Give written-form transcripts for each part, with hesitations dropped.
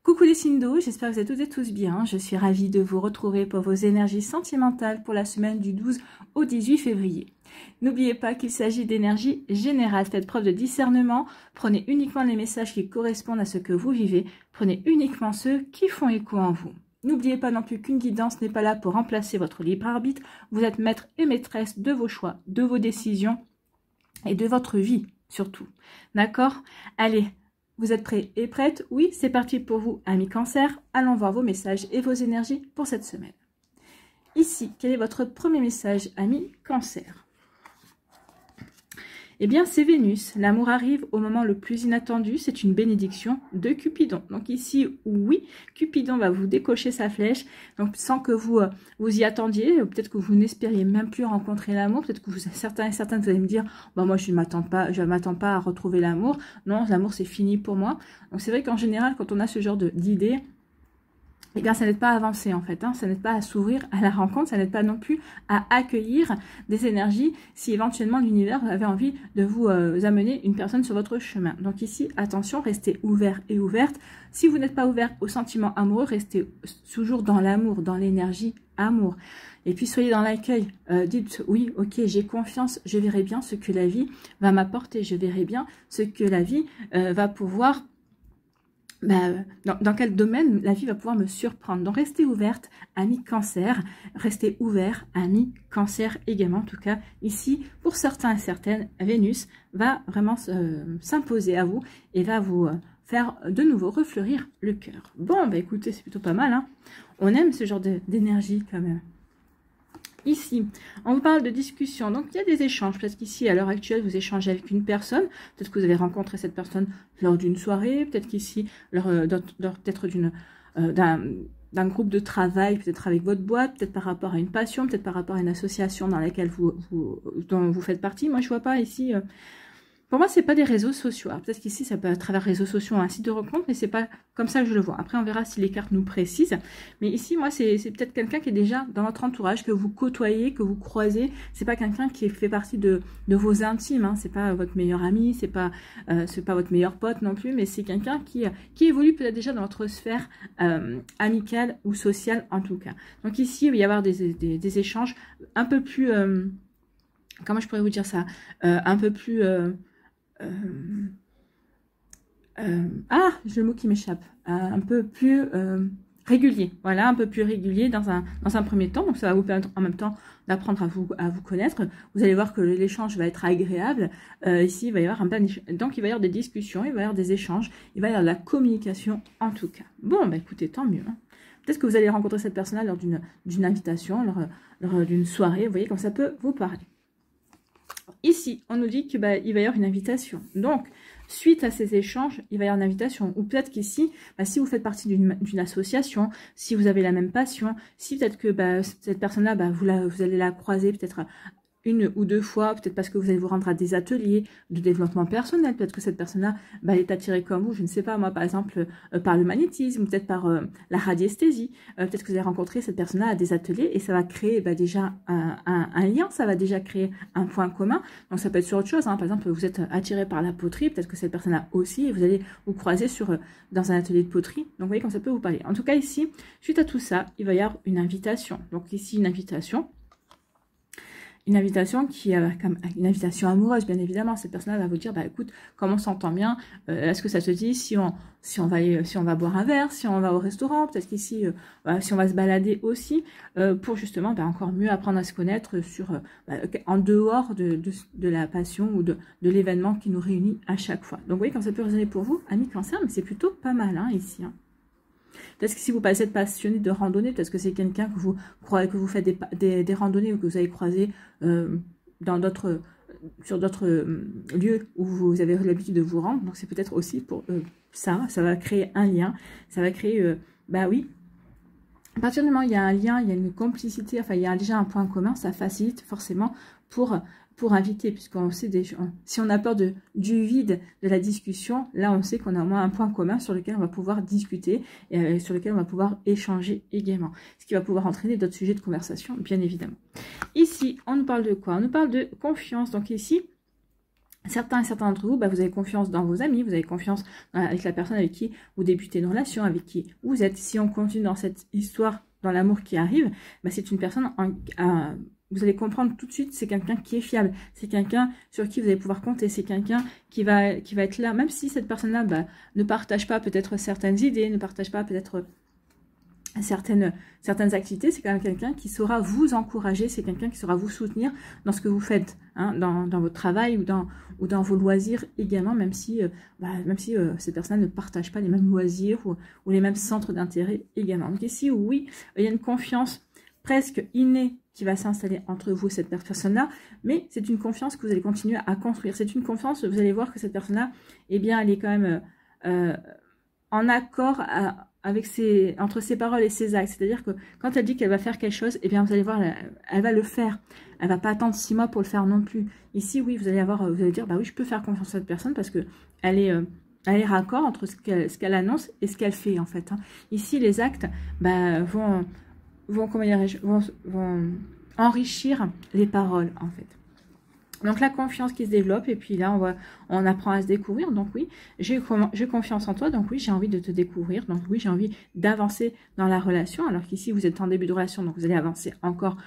Coucou les signes d'eau, j'espère que vous êtes toutes et tous bien. Je suis ravie de vous retrouver pour vos énergies sentimentales pour la semaine du 12 au 18 février. N'oubliez pas qu'il s'agit d'énergie générale. Faites preuve de discernement. Prenez uniquement les messages qui correspondent à ce que vous vivez. Prenez uniquement ceux qui font écho en vous. N'oubliez pas non plus qu'une guidance n'est pas là pour remplacer votre libre arbitre. Vous êtes maître et maîtresse de vos choix, de vos décisions et de votre vie surtout. D'accord? Allez, vous êtes prêts et prêtes? Oui, c'est parti pour vous, amis Cancer. Allons voir vos messages et vos énergies pour cette semaine. Ici, quel est votre premier message, amis Cancer? Eh bien, c'est Vénus. L'amour arrive au moment le plus inattendu. C'est une bénédiction de Cupidon. Donc ici, oui, Cupidon va vous décocher sa flèche. Donc sans que vous y attendiez. Peut-être que vous n'espériez même plus rencontrer l'amour. Peut-être que certains et certaines, vous allez me dire, bah, moi, je ne m'attends pas à retrouver l'amour. Non, l'amour, c'est fini pour moi. Donc c'est vrai qu'en général, quand on a ce genre d'idées, eh bien, ça n'aide pas à avancer en fait, hein. Ça n'aide pas à s'ouvrir à la rencontre, ça n'aide pas non plus à accueillir des énergies si éventuellement l'univers avait envie de vous amener une personne sur votre chemin. Donc ici, attention, restez ouvert et ouverte. Si vous n'êtes pas ouvert aux sentiments amoureux, restez toujours dans l'amour, dans l'énergie amour. Et puis soyez dans l'accueil, dites oui, ok, j'ai confiance, je verrai bien ce que la vie va m'apporter, je verrai bien ce que la vie va pouvoir... dans quel domaine la vie va pouvoir me surprendre. Donc restez ouverte, amis Cancer, restez ouvert, amis Cancer également. En tout cas, ici, pour certains et certaines, Vénus va vraiment s'imposer à vous et va vous faire de nouveau refleurir le cœur. Bon, bah écoutez, c'est plutôt pas mal, hein. On aime ce genre d'énergie quand même. Ici, on vous parle de discussion, donc il y a des échanges, peut-être qu'ici, à l'heure actuelle, vous échangez avec une personne, peut-être que vous avez rencontré cette personne lors d'une soirée, peut-être qu'ici, peut-être d'un groupe de travail, peut-être avec votre boîte, peut-être par rapport à une passion, peut-être par rapport à une association dans laquelle dont vous faites partie. Moi, je vois pas ici... Pour moi, c'est pas des réseaux sociaux. Peut-être qu'ici, ça peut être à travers réseaux sociaux, un site de rencontre, mais c'est pas comme ça que je le vois. Après, on verra si les cartes nous précisent. Mais ici, moi, c'est peut-être quelqu'un qui est déjà dans votre entourage, que vous côtoyez, que vous croisez. C'est pas quelqu'un qui fait partie de vos intimes. Hein. C'est pas votre meilleur ami, c'est pas votre meilleur pote non plus, mais c'est quelqu'un qui évolue peut-être déjà dans votre sphère amicale ou sociale en tout cas. Donc ici, il va y avoir des échanges un peu plus... comment je pourrais vous dire ça? Un peu plus... j'ai le mot qui m'échappe, un peu plus régulier, voilà, un peu plus régulier dans un premier temps, donc ça va vous permettre en même temps d'apprendre à vous connaître. Vous allez voir que l'échange va être agréable. Ici, il va y avoir donc il va y avoir des discussions, il va y avoir des échanges, il va y avoir de la communication en tout cas. Bon, bah écoutez, tant mieux, hein. Peut-être que vous allez rencontrer cette personne-là lors d'une invitation, lors d'une soirée, vous voyez, comme ça peut vous parler. Ici, on nous dit qu'il va y avoir une invitation. Donc, suite à ces échanges, il va y avoir une invitation. Ou peut-être qu'ici, si vous faites partie d'une association, si vous avez la même passion, si peut-être que cette personne-là, vous allez la croiser peut-être une ou deux fois, peut-être parce que vous allez vous rendre à des ateliers de développement personnel, peut-être que cette personne-là est attirée comme vous, je ne sais pas, moi par exemple, par le magnétisme, peut-être par la radiesthésie, peut-être que vous allez rencontrer cette personne-là à des ateliers et ça va créer déjà un lien, ça va déjà créer un point commun, donc ça peut être sur autre chose, hein. Par exemple, vous êtes attiré par la poterie, peut-être que cette personne-là aussi, et vous allez vous croiser dans un atelier de poterie, donc vous voyez quand ça peut vous parler. En tout cas ici, suite à tout ça, il va y avoir une invitation, donc ici une invitation qui est comme une invitation amoureuse, bien évidemment. Cette personne-là va vous dire, écoute, comme on s'entend bien, est-ce que ça te dit si on va boire un verre, si on va au restaurant, peut-être qu'ici, si on va se balader aussi, pour justement encore mieux apprendre à se connaître en dehors de la passion ou de l'événement qui nous réunit à chaque fois. Donc vous voyez, quand ça peut résonner pour vous, amis Cancer, mais c'est plutôt pas mal, hein, ici, hein. Peut-être que si vous passez de passionné de randonnée, peut-être que c'est quelqu'un que vous faites des randonnées ou que vous avez croisé sur d'autres lieux où vous avez l'habitude de vous rendre. Donc c'est peut-être aussi pour ça va créer un lien, ça va créer, oui, à partir du moment où il y a un lien, il y a une complicité, enfin il y a déjà un point commun, ça facilite forcément pour inviter, puisqu'on sait déjà, si on a peur du vide de la discussion, là on sait qu'on a au moins un point commun sur lequel on va pouvoir discuter et sur lequel on va pouvoir échanger également, ce qui va pouvoir entraîner d'autres sujets de conversation, bien évidemment. Ici, on nous parle de quoi? On nous parle de confiance, donc ici, Certains d'entre vous, vous avez confiance dans vos amis, vous avez confiance avec la personne avec qui vous débutez une relation, avec qui vous êtes. Si on continue dans cette histoire, dans l'amour qui arrive, c'est une personne, vous allez comprendre tout de suite, c'est quelqu'un qui est fiable, c'est quelqu'un sur qui vous allez pouvoir compter, c'est quelqu'un qui va être là, même si cette personne-là ne partage pas peut-être certaines idées, ne partage pas peut-être certaines activités, c'est quand même quelqu'un qui saura vous encourager, c'est quelqu'un qui saura vous soutenir dans ce que vous faites, hein, dans votre travail ou dans vos loisirs également, même si cette personne ne partage pas les mêmes loisirs ou les mêmes centres d'intérêt également. Donc ici, oui, il y a une confiance presque innée qui va s'installer entre vous et cette personne-là, mais c'est une confiance que vous allez continuer à construire. C'est une confiance, vous allez voir que cette personne-là, eh bien, elle est quand même en accord entre ses paroles et ses actes. C'est-à-dire que quand elle dit qu'elle va faire quelque chose, eh bien, vous allez voir, elle va le faire. Elle va pas attendre 6 mois pour le faire non plus. Ici, oui, vous allez dire, oui, je peux faire confiance à cette personne parce que elle est raccord entre ce qu'elle annonce et ce qu'elle fait, en fait. Hein. Ici, les actes vont enrichir les paroles, en fait. Donc la confiance qui se développe, et puis là on apprend à se découvrir. Donc oui, j'ai confiance en toi, donc oui, j'ai envie de te découvrir, donc oui, j'ai envie d'avancer dans la relation, alors qu'ici vous êtes en début de relation, donc vous allez avancer encore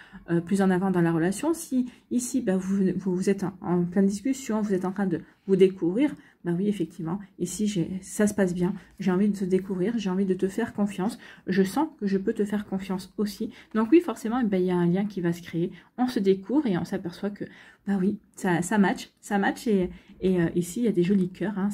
plus en avant dans la relation. Si ici vous êtes en pleine discussion, vous êtes en train de vous découvrir, oui, effectivement, ici ça se passe bien, j'ai envie de te découvrir, j'ai envie de te faire confiance, je sens que je peux te faire confiance aussi. Donc oui, forcément, il y a un lien qui va se créer, on se découvre et on s'aperçoit que oui, ça match et ici il y a des jolis cœurs, hein,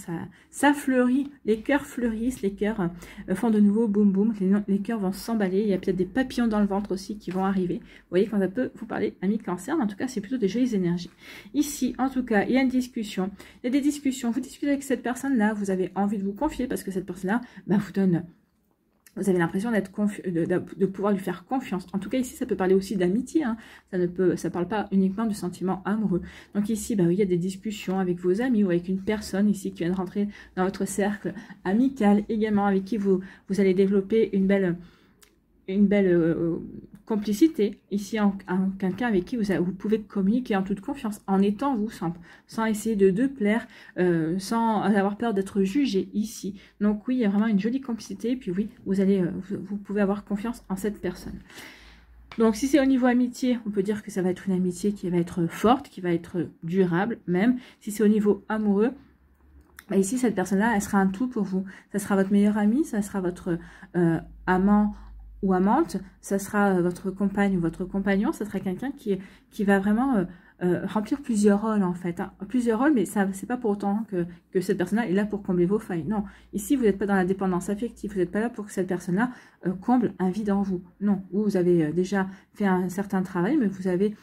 ça fleurit, les cœurs fleurissent, les cœurs font de nouveau boum boum, les cœurs vont s'emballer, il y a peut-être des papillons dans le ventre aussi qui vont arriver. Vous voyez, quand ça peut vous parler, amis Cancer, mais en tout cas c'est plutôt des jolies énergies. Ici, en tout cas, il y a une discussion, il y a des discussions, vous discutez avec cette personne-là, vous avez envie de vous confier parce que cette personne-là vous donne... Vous avez l'impression de pouvoir lui faire confiance. En tout cas, ici, ça peut parler aussi d'amitié. Hein. Ça parle pas uniquement du sentiment amoureux. Donc ici, oui, il y a des discussions avec vos amis ou avec une personne ici qui vient de rentrer dans votre cercle amical également, avec qui vous allez développer une belle complicité, ici en quelqu'un avec qui vous pouvez communiquer en toute confiance, en étant vous, sans essayer de plaire, sans avoir peur d'être jugé ici. Donc oui, il y a vraiment une jolie complicité, et puis oui, vous pouvez avoir confiance en cette personne. Donc si c'est au niveau amitié, on peut dire que ça va être une amitié qui va être forte, qui va être durable même. Si c'est au niveau amoureux, ici cette personne-là, elle sera un tout pour vous. Ça sera votre meilleur ami, ça sera votre amant ou amante, ça sera votre compagne ou votre compagnon, ça sera quelqu'un qui va vraiment remplir plusieurs rôles en fait. Hein. Plusieurs rôles, mais ça c'est pas pour autant que cette personne-là est là pour combler vos failles. Non, ici vous n'êtes pas dans la dépendance affective, vous n'êtes pas là pour que cette personne-là comble un vide en vous. Non, vous avez déjà fait un certain travail, mais vous avez...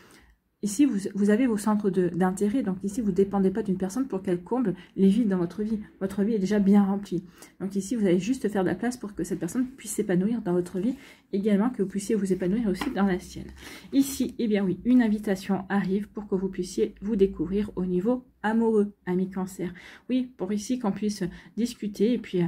Ici, vous avez vos centres d'intérêt, donc ici, vous ne dépendez pas d'une personne pour qu'elle comble les vides dans votre vie. Votre vie est déjà bien remplie. Donc ici, vous allez juste faire de la place pour que cette personne puisse s'épanouir dans votre vie, également que vous puissiez vous épanouir aussi dans la sienne. Ici, eh bien oui, une invitation arrive pour que vous puissiez vous découvrir au niveau amoureux, amis Cancer. Oui, pour ici qu'on puisse discuter et puis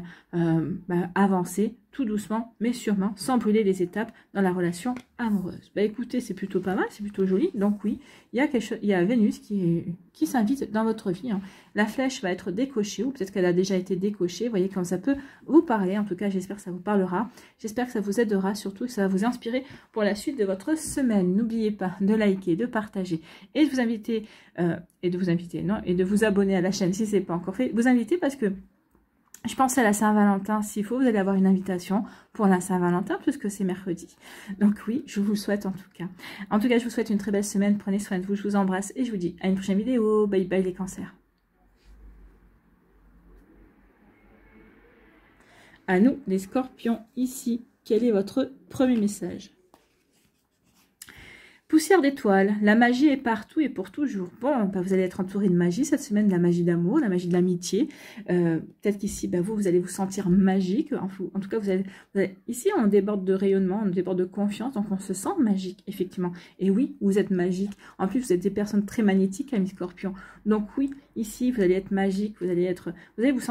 avancer tout doucement, mais sûrement, sans brûler les étapes dans la relation amoureuse. Écoutez, c'est plutôt pas mal, c'est plutôt joli. Donc oui, il y a Vénus qui s'invite dans votre vie. Hein. La flèche va être décochée, ou peut-être qu'elle a déjà été décochée. Vous voyez comme ça peut vous parler. En tout cas, j'espère que ça vous parlera. J'espère que ça vous aidera, surtout que ça va vous inspirer pour la suite de votre semaine. N'oubliez pas de liker, de partager et de vous inviter, et de vous abonner à la chaîne si ce n'est pas encore fait. Vous inviter parce que je pense à la Saint-Valentin, s'il faut, vous allez avoir une invitation pour la Saint-Valentin, puisque c'est mercredi. Donc oui, je vous le souhaite en tout cas. En tout cas, je vous souhaite une très belle semaine. Prenez soin de vous, je vous embrasse et je vous dis à une prochaine vidéo. Bye bye les cancers. À nous, les scorpions, ici, quel est votre premier message ? Poussière d'étoiles, la magie est partout et pour toujours. Bon, vous allez être entouré de magie cette semaine, de la magie d'amour, la magie de l'amitié. Peut-être qu'ici, vous allez vous sentir magique. En tout cas, ici, on déborde de rayonnement, on déborde de confiance, donc on se sent magique, effectivement. Et oui, vous êtes magique. En plus, vous êtes des personnes très magnétiques, amis scorpions. Donc oui, ici, vous allez être magique, vous allez vous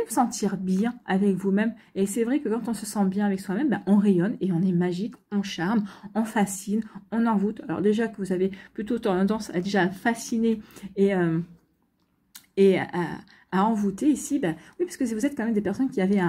sentir bien avec vous-même. Et c'est vrai que quand on se sent bien avec soi-même, on rayonne et on est magique, on charme, on fascine, on envoûte. Alors déjà que vous avez plutôt tendance à déjà fasciner et à envoûter ici, bah, oui, parce que vous êtes quand même des personnes qui avaient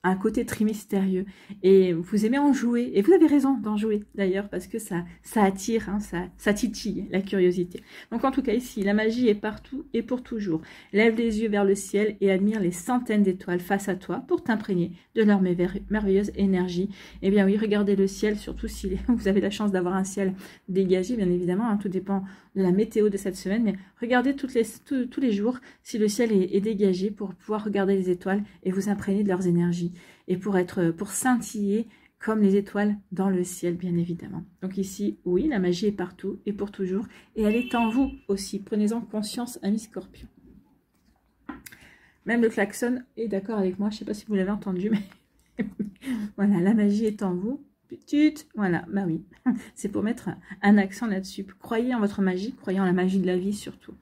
un côté très mystérieux et vous aimez en jouer et vous avez raison d'en jouer d'ailleurs parce que ça attire, hein, ça titille la curiosité. Donc en tout cas ici, la magie est partout et pour toujours. Lève les yeux vers le ciel et admire les centaines d'étoiles face à toi pour t'imprégner de leur merveilleuse énergie. Eh bien oui, regardez le ciel, surtout si vous avez la chance d'avoir un ciel dégagé, bien évidemment, hein, tout dépend de la météo de cette semaine, mais regardez tous les jours si le ciel est dégagé pour pouvoir regarder les étoiles et vous imprégner de leurs énergies et pour scintiller comme les étoiles dans le ciel, bien évidemment. Donc ici, oui, la magie est partout et pour toujours, et elle est en vous aussi. Prenez-en conscience, amis Scorpion. Même le klaxon est d'accord avec moi, je ne sais pas si vous l'avez entendu, mais voilà, la magie est en vous. Petite, voilà, bah oui, c'est pour mettre un accent là-dessus. Croyez en votre magie, croyez en la magie de la vie surtout.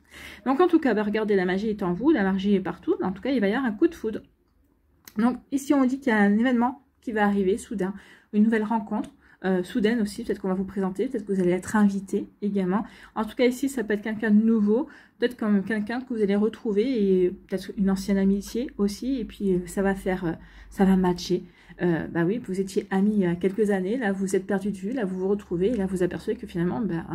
Donc en tout cas, bah, regardez, la magie est en vous, la magie est partout. En tout cas, il va y avoir un coup de foudre. Donc ici, on dit qu'il y a un événement qui va arriver soudain, une nouvelle rencontre, soudaine aussi, peut-être qu'on va vous présenter, peut-être que vous allez être invité également. En tout cas, ici, ça peut être quelqu'un de nouveau, peut-être comme quelqu'un que vous allez retrouver, et peut-être une ancienne amitié aussi, et puis ça va matcher. Bah oui, vous étiez amis il y a quelques années, là vous êtes perdu de vue, là vous vous retrouvez, et là vous apercevez que finalement, bah,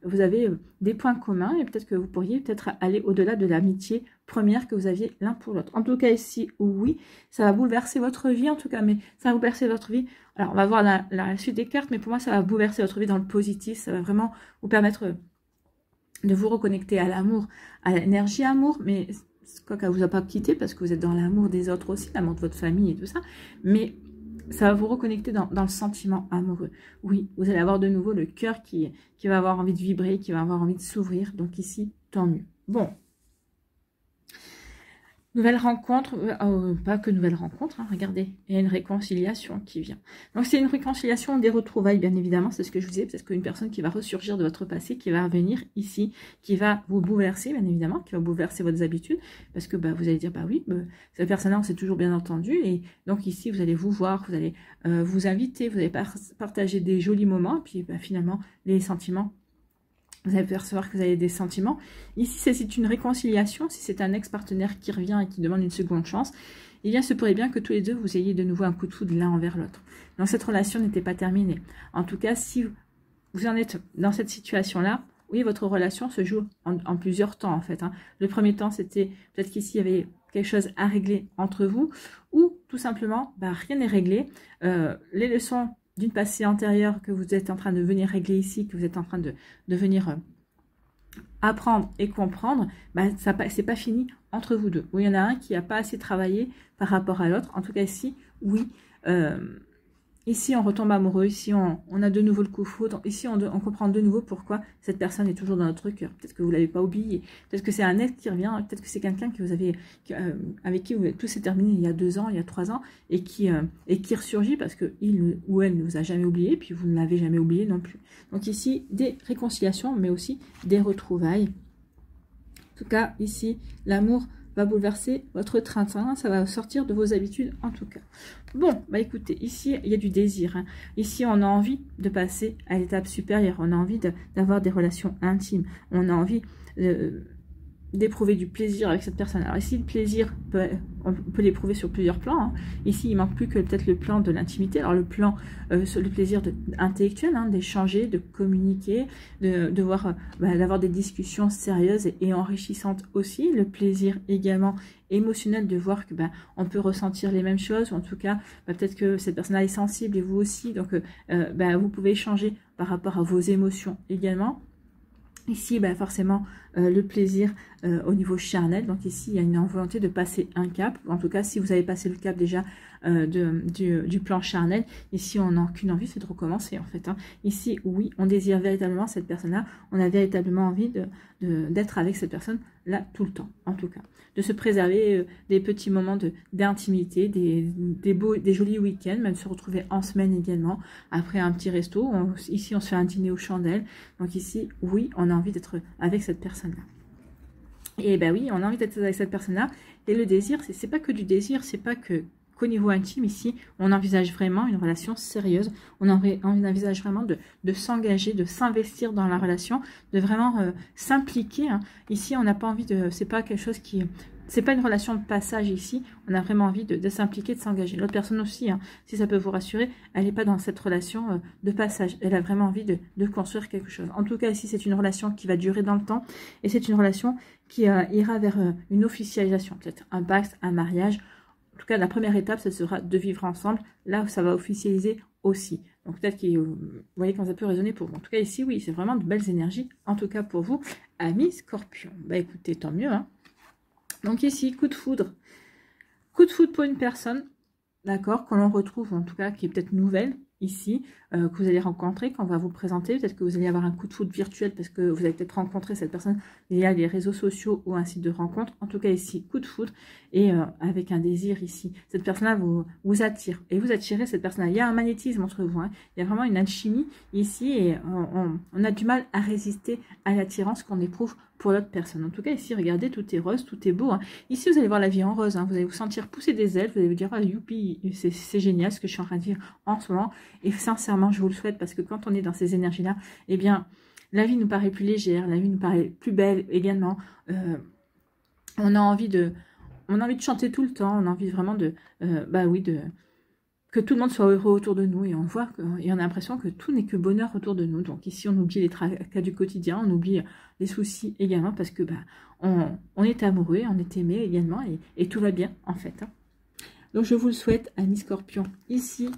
vous avez des points communs, et peut-être que vous pourriez peut-être aller au-delà de l'amitié première que vous aviez l'un pour l'autre. En tout cas ici, oui, ça va bouleverser votre vie, en tout cas, mais ça va bouleverser votre vie. Alors, on va voir la suite des cartes, mais pour moi, ça va bouleverser votre vie dans le positif, ça va vraiment vous permettre de vous reconnecter à l'amour, à l'énergie amour, mais quoi qu'elle ne vous a pas quitté, parce que vous êtes dans l'amour des autres aussi, l'amour de votre famille et tout ça, mais ça va vous reconnecter dans le sentiment amoureux. Oui, vous allez avoir de nouveau le cœur qui va avoir envie de vibrer, qui va avoir envie de s'ouvrir. Donc ici, tant mieux. Bon. Nouvelle rencontre, pas que nouvelle rencontre, hein, regardez, il y a une réconciliation qui vient. Donc c'est une réconciliation des retrouvailles, bien évidemment, c'est ce que je vous disais, parce qu'une personne qui va ressurgir de votre passé, qui va revenir ici, qui va vous bouleverser, bien évidemment, qui va bouleverser votre habitude, parce que bah, vous allez dire, bah oui, cette personne-là, on s'est toujours bien entendu, et donc ici, vous allez vous voir, vous allez vous inviter, vous allez partager des jolis moments, et puis bah, finalement, les sentiments, vous allez percevoir que vous avez des sentiments. Ici, c'est une réconciliation. Si c'est un ex-partenaire qui revient et qui demande une seconde chance, eh bien, se pourrait bien que tous les deux, vous ayez de nouveau un coup de foudre l'un envers l'autre. Donc, cette relation n'était pas terminée. En tout cas, si vous en êtes dans cette situation-là, oui, votre relation se joue en plusieurs temps, en fait. Hein. Le premier temps, c'était peut-être qu'ici, il y avait quelque chose à régler entre vous, ou tout simplement, bah, rien n'est réglé. Les leçons d'une passé antérieure que vous êtes en train de venir régler ici, que vous êtes en train de venir apprendre et comprendre, bah, c'est pas fini entre vous deux. Ou il y en a un qui n'a pas assez travaillé par rapport à l'autre. En tout cas ici, oui. Ici, on retombe amoureux. Ici, on a de nouveau le coup foudre. Ici, on comprend de nouveau pourquoi cette personne est toujours dans notre cœur. Peut-être que vous ne l'avez pas oublié. Peut-être que c'est un ex qui revient. Peut-être que c'est quelqu'un que vous avez, avec qui tout s'est terminé il y a 2 ans, il y a 3 ans, et qui ressurgit parce que il ou elle ne vous a jamais oublié, puis vous ne l'avez jamais oublié non plus. Donc ici, des réconciliations, mais aussi des retrouvailles. En tout cas, ici, l'amour va bouleverser votre train-train, ça va sortir de vos habitudes en tout cas. Bon, bah écoutez, ici, il y a du désir. Hein. Ici, on a envie de passer à l'étape supérieure, on a envie d'avoir des relations intimes, on a envie d'éprouver du plaisir avec cette personne. Alors ici, le plaisir, on peut l'éprouver sur plusieurs plans. Hein. Ici, il manque plus que peut-être le plan de l'intimité. Alors le plan, le plaisir intellectuel, hein, d'échanger, de communiquer, d'avoir des discussions sérieuses et enrichissantes aussi. Le plaisir également émotionnel de voir que on peut ressentir les mêmes choses, ou en tout cas, peut-être que cette personne-là est sensible et vous aussi. Donc, vous pouvez échanger par rapport à vos émotions également. Ici, forcément, le plaisir au niveau charnel. Donc ici, il y a une volonté de passer un cap. En tout cas, si vous avez passé le cap déjà du plan charnel, ici, on n'a qu'une envie, c'est de recommencer en fait. Hein. Ici, oui, on désire véritablement cette personne-là. On a véritablement envie d'être avec cette personne-là tout le temps, en tout cas. De se préserver des petits moments d'intimité, des jolis week-ends, même se retrouver en semaine également, après un petit resto. Ici, on se fait un dîner aux chandelles. Donc ici, oui, on a envie d'être avec cette personne-là. Et oui, on a envie d'être avec cette personne-là. Et le désir, c'est pas que du désir, c'est pas que qu'au niveau intime, ici, on envisage vraiment une relation sérieuse. On envisage vraiment de s'engager, de s'investir dans la relation, de vraiment s'impliquer. Hein. Ici, on n'a pas envie de... C'est pas quelque chose qui... C'est pas une relation de passage ici, on a vraiment envie de s'impliquer, de s'engager. L'autre personne aussi, hein, si ça peut vous rassurer, elle n'est pas dans cette relation de passage. Elle a vraiment envie de construire quelque chose. En tout cas, ici, c'est une relation qui va durer dans le temps et c'est une relation qui ira vers une officialisation, peut-être un pacte, un mariage. En tout cas, la première étape, ce sera de vivre ensemble, là où ça va officialiser aussi. Donc peut-être que vous voyez quand ça peut résonner pour vous. En tout cas, ici, oui, c'est vraiment de belles énergies, en tout cas pour vous, amis Scorpion. Bah écoutez, tant mieux, hein. Donc ici, coup de foudre. Coup de foudre pour une personne, d'accord, qu'on l'on retrouve, en tout cas, qui est peut-être nouvelle, ici, que vous allez rencontrer, qu'on va vous présenter. Peut-être que vous allez avoir un coup de foudre virtuel parce que vous allez peut-être rencontrer cette personne via les réseaux sociaux ou un site de rencontre. En tout cas, ici, coup de foudre et avec un désir ici. Cette personne-là vous attire et vous attirez cette personne-là. Il y a un magnétisme entre vous. Hein. Il y a vraiment une alchimie ici et on a du mal à résister à l'attirance qu'on éprouve pour l'autre personne. En tout cas, ici, regardez, tout est rose, tout est beau. Hein. Ici, vous allez voir la vie en rose. Hein. Vous allez vous sentir pousser des ailes. Vous allez vous dire, ah, youpi, c'est génial ce que je suis en train de vivre en ce moment. Et sincèrement, je vous le souhaite parce que quand on est dans ces énergies-là, eh bien, la vie nous paraît plus légère, la vie nous paraît plus belle également. On a envie de chanter tout le temps. On a envie vraiment que tout le monde soit heureux autour de nous et on voit et on a l'impression que tout n'est que bonheur autour de nous. Donc ici, on oublie les tracas du quotidien, on oublie les soucis également parce que on est amoureux, on est aimé également et tout va bien en fait. Hein. Donc je vous le souhaite, amis Scorpion. Ici,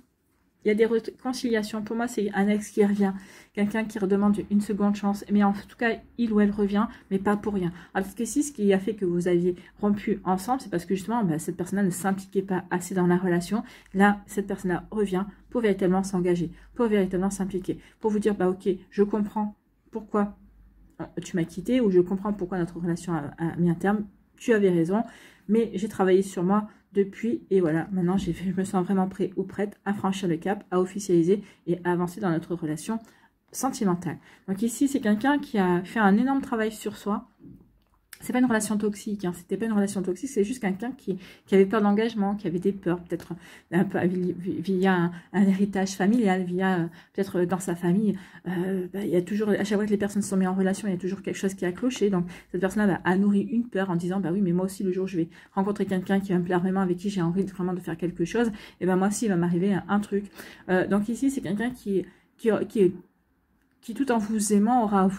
il y a des réconciliations. Pour moi, c'est un ex qui revient. Quelqu'un qui redemande une seconde chance. Mais en tout cas, il ou elle revient, mais pas pour rien. Alors que si ce qui a fait que vous aviez rompu ensemble, c'est parce que justement, cette personne-là ne s'impliquait pas assez dans la relation. Là, cette personne-là revient pour véritablement s'engager, pour véritablement s'impliquer. Pour vous dire, ok, je comprends pourquoi tu m'as quitté ou je comprends pourquoi notre relation a mis un terme. Tu avais raison, mais j'ai travaillé sur moi depuis et voilà, maintenant je me sens vraiment prêt ou prête à franchir le cap, à officialiser et à avancer dans notre relation sentimentale. Donc ici, c'est quelqu'un qui a fait un énorme travail sur soi. C'est pas une relation toxique, hein. C'était pas une relation toxique, c'est juste quelqu'un qui avait peur de l'engagement, qui avait des peurs, peut-être un peu via un héritage familial, via peut-être dans sa famille. Il y a toujours, à chaque fois que les personnes sont mises en relation, il y a toujours quelque chose qui a cloché. Donc cette personne-là a nourri une peur en disant, oui, mais moi aussi le jour où je vais rencontrer quelqu'un qui va me plaire vraiment, avec qui j'ai envie vraiment de faire quelque chose, et moi aussi il va m'arriver un truc. Donc ici c'est quelqu'un qui tout en vous aimant aura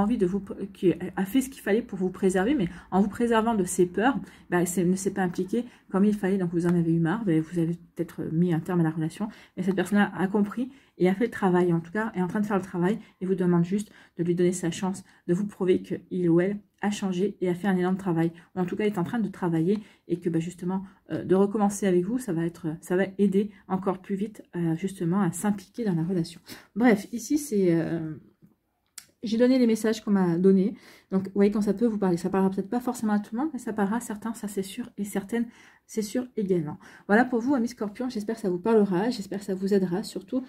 envie de vous, qui a fait ce qu'il fallait pour vous préserver, mais en vous préservant de ses peurs, ne s'est pas impliqué comme il fallait, donc vous en avez eu marre, vous avez peut-être mis un terme à la relation, et cette personne-là a compris et a fait le travail, en tout cas, est en train de faire le travail, et vous demande juste de lui donner sa chance, de vous prouver qu'il ou elle a changé et a fait un énorme travail, ou en tout cas est en train de travailler, et que justement, de recommencer avec vous, ça va aider encore plus vite, justement, à s'impliquer dans la relation. Bref, ici, c'est... J'ai donné les messages qu'on m'a donnés. Donc, vous voyez, quand ça peut vous parler, ça parlera peut-être pas forcément à tout le monde, mais ça parlera à certains, ça c'est sûr, et certaines, c'est sûr également. Voilà pour vous, amis Scorpion. J'espère que ça vous parlera, j'espère que ça vous aidera surtout.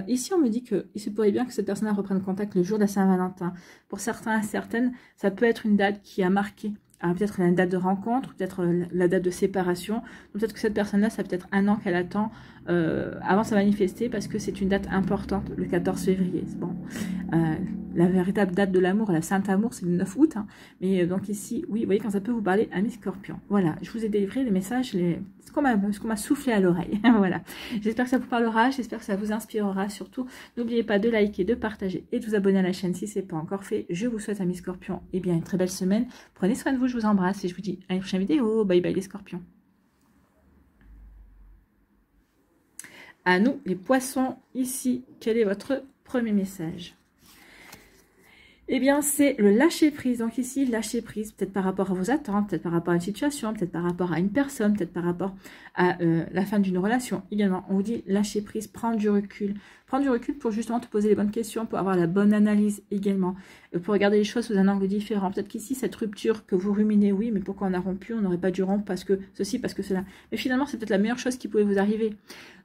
Ici, on me dit qu'il se pourrait bien que cette personne-là reprenne contact le jour de la Saint-Valentin. Pour certains et certaines, ça peut être une date qui a marqué. Peut-être la date de rencontre, peut-être la date de séparation. Peut-être que cette personne-là, ça peut être 1 an qu'elle attend avant de se manifester parce que c'est une date importante, le 14 février. Bon, la véritable date de l'amour, la Sainte Amour, c'est le 9 août. Hein. Mais donc ici, oui, vous voyez quand ça peut vous parler, amis Scorpion. Voilà, je vous ai délivré les messages, ce qu'on m'a soufflé à l'oreille. Voilà, j'espère que ça vous parlera, j'espère que ça vous inspirera. Surtout, n'oubliez pas de liker, de partager et de vous abonner à la chaîne si ce n'est pas encore fait. Je vous souhaite, amis Scorpion, une très belle semaine. Prenez soin de vous, je vous embrasse et je vous dis à une prochaine vidéo. Bye bye les Scorpions. À nous, les poissons, ici, quel est votre premier message? C'est le lâcher prise. Donc ici, lâcher prise, peut-être par rapport à vos attentes, peut-être par rapport à une situation, peut-être par rapport à une personne, peut-être par rapport à la fin d'une relation. Également, on vous dit lâcher prise, prendre du recul. Prendre du recul pour justement te poser les bonnes questions, pour avoir la bonne analyse également, pour regarder les choses sous un angle différent. Peut-être qu'ici, cette rupture que vous ruminez, oui, mais pourquoi on a rompu? On n'aurait pas dû rompre parce que ceci, parce que cela. Mais finalement, c'est peut-être la meilleure chose qui pouvait vous arriver.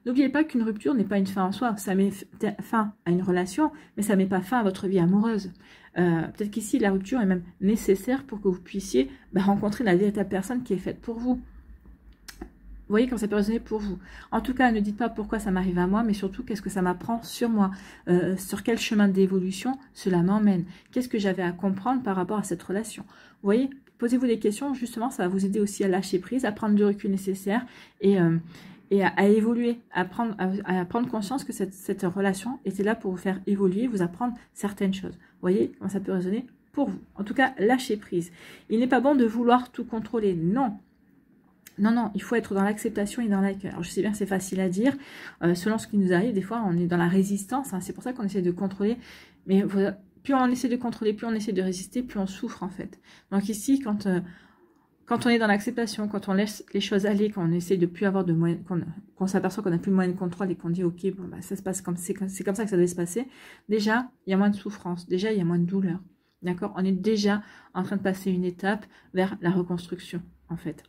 N'oubliez pas qu'une rupture n'est pas une fin en soi. Ça met fin à une relation, mais ça ne met pas fin à votre vie amoureuse. Peut-être qu'ici, la rupture est même nécessaire pour que vous puissiez rencontrer la véritable personne qui est faite pour vous. Vous voyez comment ça peut résonner pour vous. En tout cas, ne dites pas pourquoi ça m'arrive à moi, mais surtout qu'est-ce que ça m'apprend sur moi, sur quel chemin d'évolution cela m'emmène, qu'est-ce que j'avais à comprendre par rapport à cette relation. Vous voyez, posez-vous des questions, justement, ça va vous aider aussi à lâcher prise, à prendre du recul nécessaire et à évoluer, à prendre conscience que cette relation était là pour vous faire évoluer, vous apprendre certaines choses. Vous voyez comment ça peut résonner pour vous. En tout cas, lâchez prise. Il n'est pas bon de vouloir tout contrôler, non. Non, non, il faut être dans l'acceptation et dans l'accueil. Alors, je sais bien que c'est facile à dire, selon ce qui nous arrive, des fois, on est dans la résistance, hein, c'est pour ça qu'on essaie de contrôler, mais plus on essaie de contrôler, plus on essaie de résister, plus on souffre, en fait. Donc ici, quand on est dans l'acceptation, quand on laisse les choses aller, quand on essaie de plus avoir de moyens, qu'on s'aperçoit qu'on n'a plus de moyens de contrôle et qu'on dit, ok, bon, bah, ça se passe comme c'est comme ça que ça devait se passer, déjà, il y a moins de souffrance, déjà, il y a moins de douleur, d'accord? On est déjà en train de passer une étape vers la reconstruction, en fait.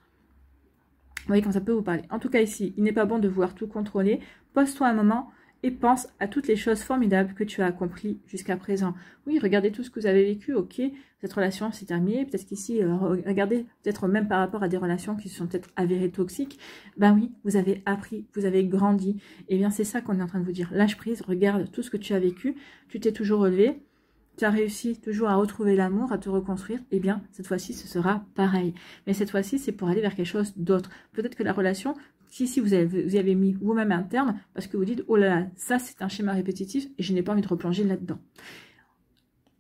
Vous voyez, quand ça peut vous parler. En tout cas, ici, il n'est pas bon de vouloir tout contrôler. Pose-toi un moment et pense à toutes les choses formidables que tu as accomplies jusqu'à présent. Oui, regardez tout ce que vous avez vécu. Ok, cette relation s'est terminée. Peut-être qu'ici, regardez, peut-être même par rapport à des relations qui se sont peut-être avérées toxiques. Ben oui, vous avez appris, vous avez grandi. Et bien, c'est ça qu'on est en train de vous dire. Lâche prise, regarde tout ce que tu as vécu. Tu t'es toujours relevé. Tu as réussi toujours à retrouver l'amour, à te reconstruire, eh bien, cette fois-ci, ce sera pareil. Mais cette fois-ci, c'est pour aller vers quelque chose d'autre. Peut-être que la relation, si vous avez mis vous-même un terme, parce que vous dites, oh là là, ça, c'est un schéma répétitif, et je n'ai pas envie de replonger là-dedans.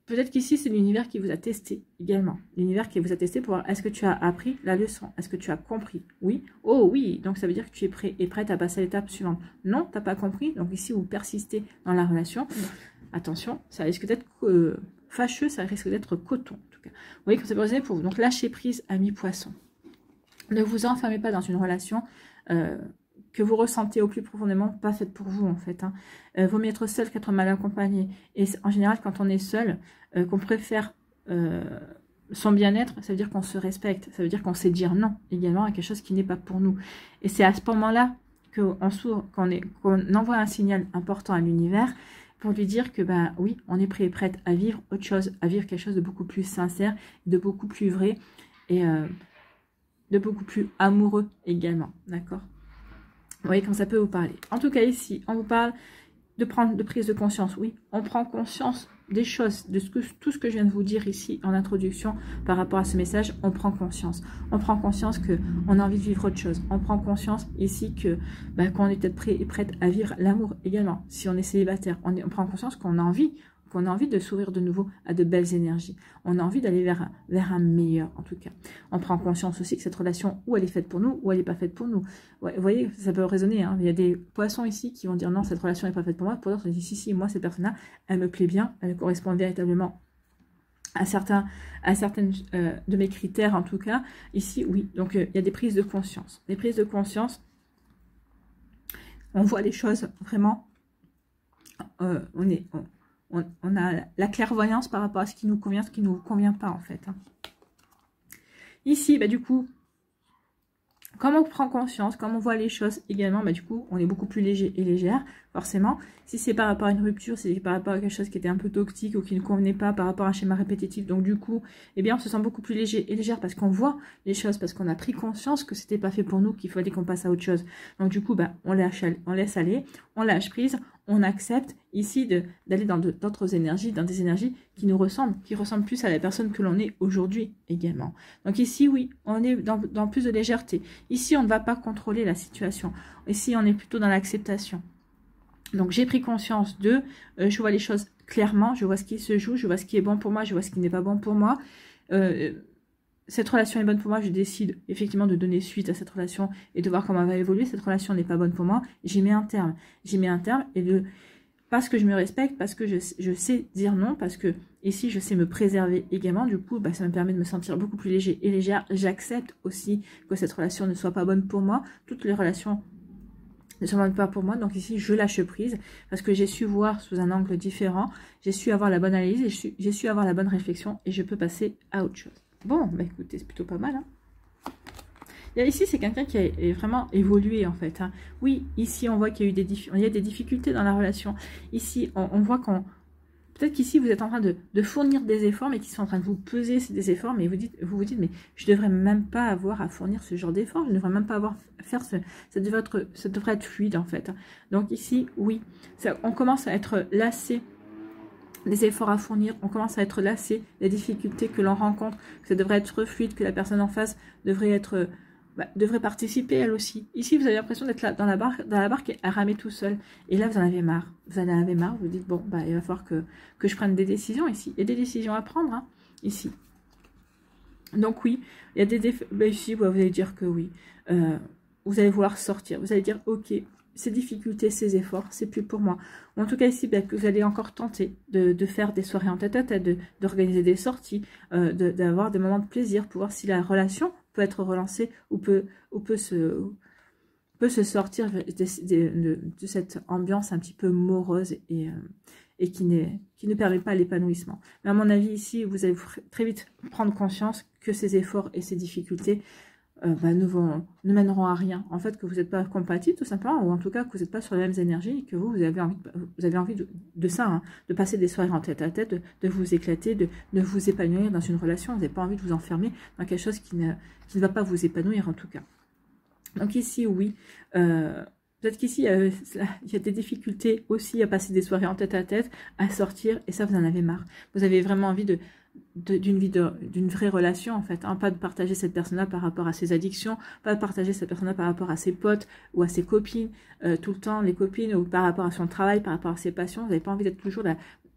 Peut-être qu'ici, c'est l'univers qui vous a testé également. L'univers qui vous a testé pour voir, est-ce que tu as appris la leçon? Est-ce que tu as compris? Oui. Oh oui, donc ça veut dire que tu es prêt et prête à passer à l'étape suivante. Non, tu n'as pas compris, donc ici, vous persistez dans la relation. Attention, ça risque d'être fâcheux, ça risque d'être coton en tout cas. Vous voyez que ça peut résonner pour vous. Donc lâchez prise, amis poissons. Ne vous enfermez pas dans une relation que vous ressentez au plus profondément, pas faite pour vous en fait. Hein. Vaut mieux être seul qu'être mal accompagné. Et en général, quand on est seul, qu'on préfère son bien-être, ça veut dire qu'on se respecte. Ça veut dire qu'on sait dire non également à quelque chose qui n'est pas pour nous. Et c'est à ce moment-là qu'on envoie un signal important à l'univers pour lui dire que, ben oui, on est prêt et prête à vivre autre chose, à vivre quelque chose de beaucoup plus sincère, de beaucoup plus vrai et de beaucoup plus amoureux également, d'accord? Vous voyez quand ça peut vous parler. En tout cas, ici, on vous parle de prise de conscience. Oui, on prend conscience des choses, de tout ce que je viens de vous dire ici en introduction par rapport à ce message, on prend conscience. On prend conscience qu'on a envie de vivre autre chose. On prend conscience ici que qu'on est peut-être prêt et prête à vivre l'amour également. Si on est célibataire, on prend conscience qu'on a envie de s'ouvrir de nouveau à de belles énergies. On a envie d'aller vers un meilleur, en tout cas. On prend conscience aussi que cette relation, ou elle est faite pour nous, ou elle n'est pas faite pour nous. Ouais, vous voyez, ça peut résonner. Hein. Il y a des poissons ici qui vont dire non, cette relation n'est pas faite pour moi. Pour d'autres, on dit si, moi, cette personne-là, elle me plaît bien, elle correspond véritablement à certaines de mes critères, en tout cas. Ici, oui. Donc, il y a des prises de conscience. Des prises de conscience, on voit les choses vraiment... On a la clairvoyance par rapport à ce qui nous convient, ce qui ne nous convient pas en fait. Hein. Ici, du coup, comme on prend conscience, comme on voit les choses également, du coup, on est beaucoup plus léger et légère, forcément. Si c'est par rapport à une rupture, si c'est par rapport à quelque chose qui était un peu toxique ou qui ne convenait pas, par rapport à un schéma répétitif, donc du coup, eh bien, on se sent beaucoup plus léger et légère parce qu'on voit les choses, parce qu'on a pris conscience que c'était pas fait pour nous, qu'il fallait qu'on passe à autre chose. Donc du coup, on laisse aller, on lâche prise, on accepte ici d'aller dans d'autres énergies, dans des énergies qui nous ressemblent, qui ressemblent plus à la personne que l'on est aujourd'hui également. Donc ici, oui, on est dans plus de légèreté. Ici, on ne va pas contrôler la situation. Ici, on est plutôt dans l'acceptation. Donc j'ai pris conscience je vois les choses clairement, je vois ce qui se joue, je vois ce qui est bon pour moi, je vois ce qui n'est pas bon pour moi. Cette relation est bonne pour moi, je décide effectivement de donner suite à cette relation et de voir comment elle va évoluer. Cette relation n'est pas bonne pour moi, j'y mets un terme. J'y mets un terme parce que je me respecte, parce que je sais dire non, parce que ici je sais me préserver également. Du coup, ça me permet de me sentir beaucoup plus léger et légère. J'accepte aussi que cette relation ne soit pas bonne pour moi. Toutes les relations ne sont pas pour moi, donc ici je lâche prise parce que j'ai su voir sous un angle différent, j'ai su avoir la bonne analyse, j'ai su avoir la bonne réflexion et je peux passer à autre chose. Bon, écoutez, c'est plutôt pas mal. Hein. Ici, c'est quelqu'un qui a vraiment évolué en fait. Hein. Oui, ici on voit qu'il y a eu des difficultés dans la relation. Ici, on voit qu'on peut-être qu'ici, vous êtes en train de fournir des efforts, mais qui sont en train de vous peser des efforts, mais vous vous dites, mais je devrais même pas avoir à fournir ce genre d'efforts, je ne devrais même pas avoir à faire ça devrait être fluide, en fait. Donc ici, oui, on commence à être lassé des efforts à fournir, on commence à être lassé des difficultés que l'on rencontre, que ça devrait être fluide, que la personne en face devrait participer elle aussi. Ici, vous avez l'impression d'être là dans la barque et à ramer tout seul. Et là, vous en avez marre. Vous en avez marre, vous dites, bon, il va falloir que je prenne des décisions ici. Il y a des décisions à prendre, hein, ici. Donc oui, il y a des ici, vous allez dire que oui. Vous allez vouloir sortir. Vous allez dire, ok, ces difficultés, ces efforts, c'est plus pour moi. Ou en tout cas ici, que vous allez encore tenter de faire des soirées en tête-à-tête, d'organiser des sorties, d'avoir des moments de plaisir pour voir si la relation peut être relancée ou peut se sortir de cette ambiance un petit peu morose et qui ne permet pas l'épanouissement. Mais à mon avis ici, vous allez très vite prendre conscience que ces efforts et ces difficultés ne mèneront à rien. En fait, que vous n'êtes pas compatibles tout simplement, ou en tout cas que vous n'êtes pas sur les mêmes énergies, et que vous avez envie de ça, hein, de passer des soirées en tête-à-tête, de vous éclater, de vous épanouir dans une relation. Vous n'avez pas envie de vous enfermer dans quelque chose qui ne va pas vous épanouir en tout cas. Donc ici, oui, peut-être qu'ici, il y a des difficultés aussi à passer des soirées en tête-à-tête, à sortir, et ça, vous en avez marre. Vous avez vraiment envie d'une vraie relation en fait, hein, pas de partager cette personne-là par rapport à ses addictions, pas de partager cette personne-là par rapport à ses potes ou à ses copines, tout le temps les copines, ou par rapport à son travail, par rapport à ses passions. Vous n'avez pas envie d'être toujours là.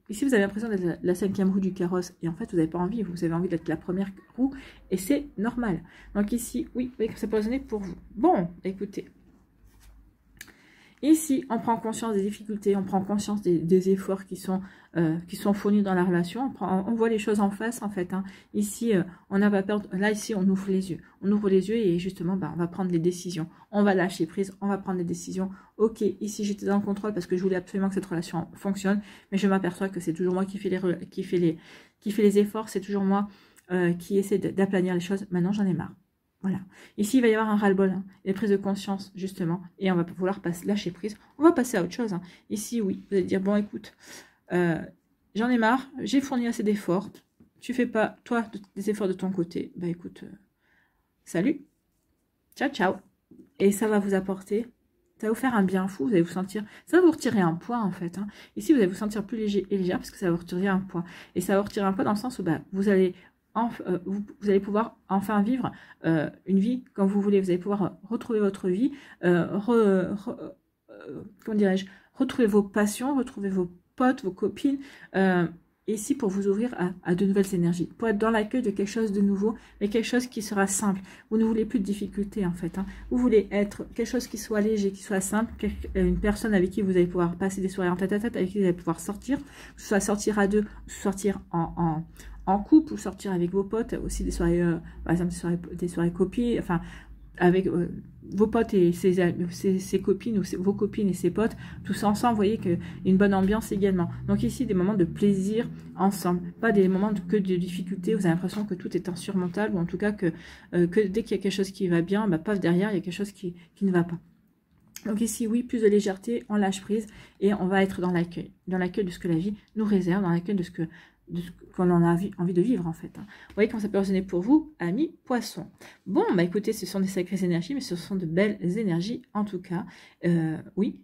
Ici, vous avez l'impression d'être la 5e roue du carrosse, et en fait, vous n'avez pas envie, vous avez envie d'être la première roue, et c'est normal. Donc ici, oui, ça peut résonner pour vous. Bon, écoutez. Ici, on prend conscience des difficultés, on prend conscience des efforts qui sont fournis dans la relation. On voit les choses en face, en fait. Hein. Ici, on n'a pas peur. Là, ici, on ouvre les yeux. On ouvre les yeux et justement, on va prendre les décisions. On va lâcher prise, on va prendre les décisions. Ok, ici, j'étais dans le contrôle parce que je voulais absolument que cette relation fonctionne, mais je m'aperçois que c'est toujours moi qui fais les efforts, c'est toujours moi qui essaie d'aplanir les choses. Maintenant, j'en ai marre. Voilà. Ici, il va y avoir un ras-le-bol, hein, une prise de conscience, justement, et on va vouloir lâcher prise. On va passer à autre chose. Hein. Ici, oui, vous allez dire, bon, écoute, j'en ai marre, j'ai fourni assez d'efforts, tu fais pas, toi, des efforts de ton côté, bah écoute, salut, ciao, ciao. Et ça va vous apporter, ça va vous faire un bien fou, vous allez vous sentir, ça va vous retirer un poids, en fait. Hein. Ici, vous allez vous sentir plus léger et légère, parce que ça va vous retirer un poids. Et ça va vous retirer un poids dans le sens où, vous allez pouvoir enfin vivre une vie comme vous voulez. Vous allez pouvoir retrouver votre vie, comment dirais-je, retrouver vos passions, retrouver vos potes, vos copines, ici pour vous ouvrir à de nouvelles énergies, pour être dans l'accueil de quelque chose de nouveau, mais quelque chose qui sera simple. Vous ne voulez plus de difficultés en fait. Hein. Vous voulez être quelque chose qui soit léger, qui soit simple, une personne avec qui vous allez pouvoir passer des soirées en tête-à-tête, avec qui vous allez pouvoir sortir, que ce soit sortir à deux, sortir en couple ou sortir avec vos potes, aussi des soirées, par exemple des soirées copines, enfin avec vos potes et ses copines ou vos copines et ses potes, tous ensemble, vous voyez qu'il y a une bonne ambiance également. Donc ici, des moments de plaisir ensemble, pas des moments que de difficulté, vous avez l'impression que tout est insurmontable, ou en tout cas que dès qu'il y a quelque chose qui va bien, paf, derrière, il y a quelque chose qui ne va pas. Donc ici, oui, plus de légèreté, on lâche prise, et on va être dans l'accueil de ce que la vie nous réserve, dans l'accueil de ce qu'on en a envie de vivre en fait. Hein. Vous voyez comment ça peut résonner pour vous, amis poissons. Bon, écoutez, ce sont des sacrées énergies, mais ce sont de belles énergies en tout cas. Oui,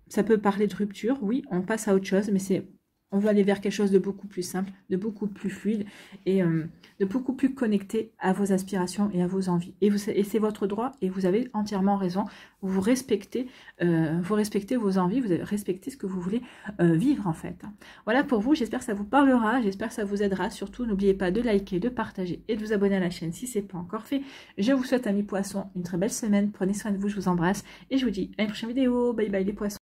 ça peut parler de rupture, oui, on passe à autre chose, mais on veut aller vers quelque chose de beaucoup plus simple, de beaucoup plus fluide et de beaucoup plus connecté à vos aspirations et à vos envies. Et c'est votre droit et vous avez entièrement raison. Vous respectez vos envies, vous respectez ce que vous voulez vivre en fait. Voilà pour vous, j'espère que ça vous parlera, j'espère que ça vous aidera. Surtout, n'oubliez pas de liker, de partager et de vous abonner à la chaîne si ce n'est pas encore fait. Je vous souhaite, amis poissons, une très belle semaine. Prenez soin de vous, je vous embrasse et je vous dis à une prochaine vidéo. Bye bye les poissons.